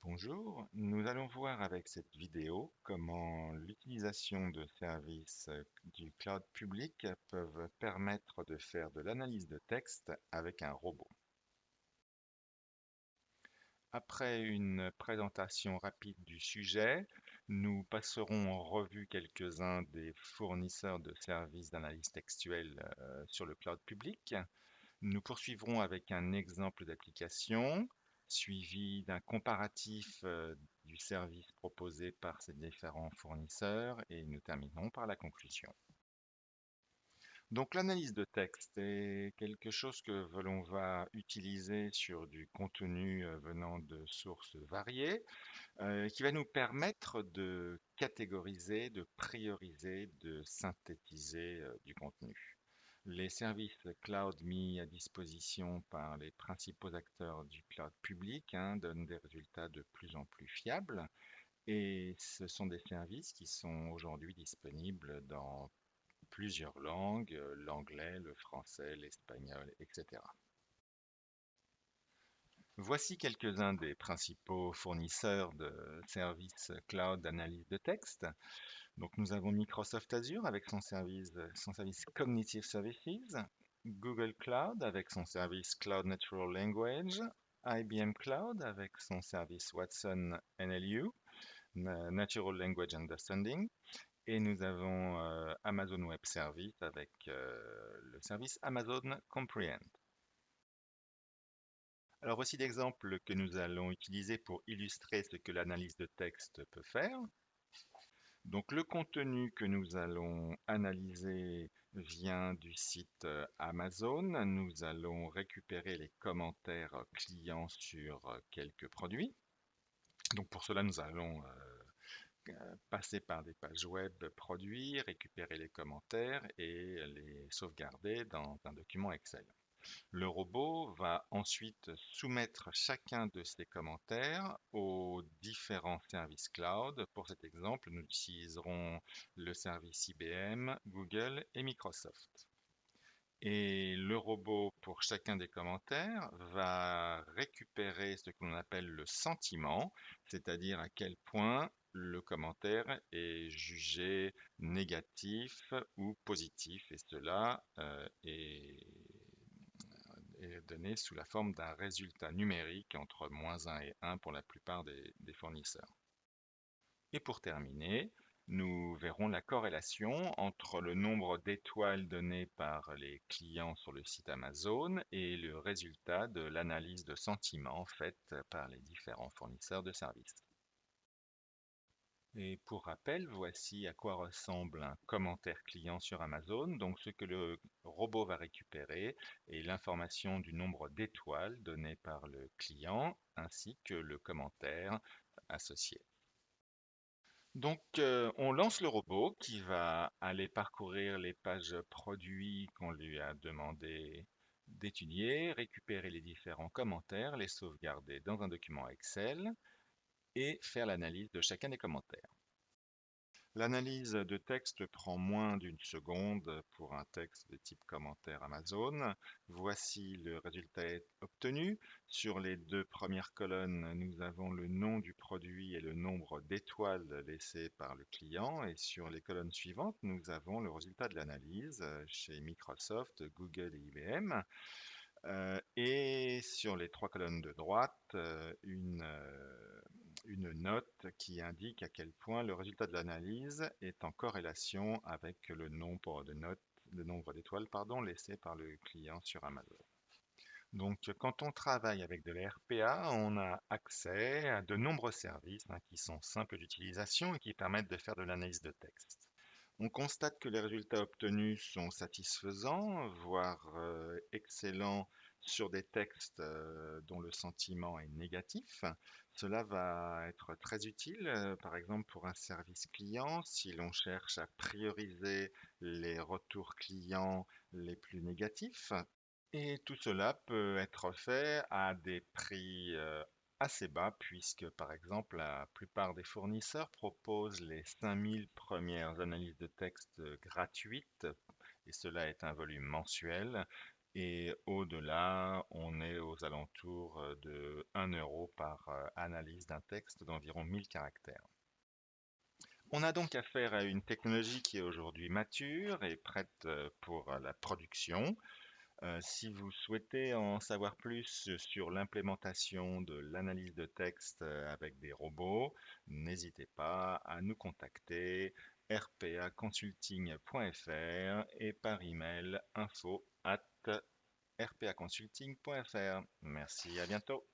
Bonjour, nous allons voir avec cette vidéo comment l'utilisation de services du cloud public peuvent permettre de faire de l'analyse de texte avec un robot. Après une présentation rapide du sujet, nous passerons en revue quelques-uns des fournisseurs de services d'analyse textuelle sur le cloud public. Nous poursuivrons avec un exemple d'application, suivi d'un comparatif du service proposé par ces différents fournisseurs et nous terminerons par la conclusion. Donc l'analyse de texte est quelque chose que l'on va utiliser sur du contenu venant de sources variées, qui va nous permettre de catégoriser, de prioriser, de synthétiser du contenu. Les services cloud mis à disposition par les principaux acteurs du cloud public donnent des résultats de plus en plus fiables et ce sont des services qui sont aujourd'hui disponibles dans plusieurs langues, l'anglais, le français, l'espagnol, etc. Voici quelques-uns des principaux fournisseurs de services cloud d'analyse de texte. Donc nous avons Microsoft Azure avec son service Cognitive Services, Google Cloud avec son service Cloud Natural Language, IBM Cloud avec son service Watson NLU, Natural Language Understanding, et nous avons Amazon Web Service avec le service Amazon Comprehend. Alors voici l'exemple que nous allons utiliser pour illustrer ce que l'analyse de texte peut faire. Donc le contenu que nous allons analyser vient du site Amazon. Nous allons récupérer les commentaires clients sur quelques produits. Donc pour cela, nous allons passer par des pages web produits, récupérer les commentaires et les sauvegarder dans un document Excel. Le robot va ensuite soumettre chacun de ces commentaires aux différents services cloud. Pour cet exemple, nous utiliserons le service IBM, Google et Microsoft. Et le robot, pour chacun des commentaires, va récupérer ce que l'on appelle le sentiment, c'est-à-dire à quel point le commentaire est jugé négatif ou positif, et cela est donné sous la forme d'un résultat numérique entre -1 et 1 pour la plupart des fournisseurs. Et pour terminer, nous verrons la corrélation entre le nombre d'étoiles données par les clients sur le site Amazon et le résultat de l'analyse de sentiments faite par les différents fournisseurs de services. Et pour rappel, voici à quoi ressemble un commentaire client sur Amazon. Donc ce que le robot va récupérer est l'information du nombre d'étoiles données par le client ainsi que le commentaire associé. Donc on lance le robot qui va aller parcourir les pages produits qu'on lui a demandé d'étudier, récupérer les différents commentaires, les sauvegarder dans un document Excel et faire l'analyse de chacun des commentaires. L'analyse de texte prend moins d'une seconde pour un texte de type commentaire Amazon. Voici le résultat obtenu. Sur les deux premières colonnes, nous avons le nom du produit et le nombre d'étoiles laissées par le client. Et sur les colonnes suivantes, nous avons le résultat de l'analyse chez Microsoft, Google et IBM. Et sur les trois colonnes de droite, une note qui indique à quel point le résultat de l'analyse est en corrélation avec le nombre de notes, le nombre d'étoiles, pardon, laissées par le client sur Amazon. Donc, quand on travaille avec de la RPA, on a accès à de nombreux services qui sont simples d'utilisation et qui permettent de faire de l'analyse de texte. On constate que les résultats obtenus sont satisfaisants, voire excellents sur des textes dont le sentiment est négatif. Cela va être très utile, par exemple pour un service client, si l'on cherche à prioriser les retours clients les plus négatifs. Et tout cela peut être fait à des prix assez bas puisque par exemple la plupart des fournisseurs proposent les 5000 premières analyses de texte gratuites et cela est un volume mensuel Et au-delà, on est aux alentours de 1 € par analyse d'un texte d'environ 1000 caractères. On a donc affaire à une technologie qui est aujourd'hui mature et prête pour la production. Si vous souhaitez en savoir plus sur l'implémentation de l'analyse de texte avec des robots, n'hésitez pas à nous contacter rpaconsulting.fr et par email info@rpaconsulting.fr. Merci, à bientôt.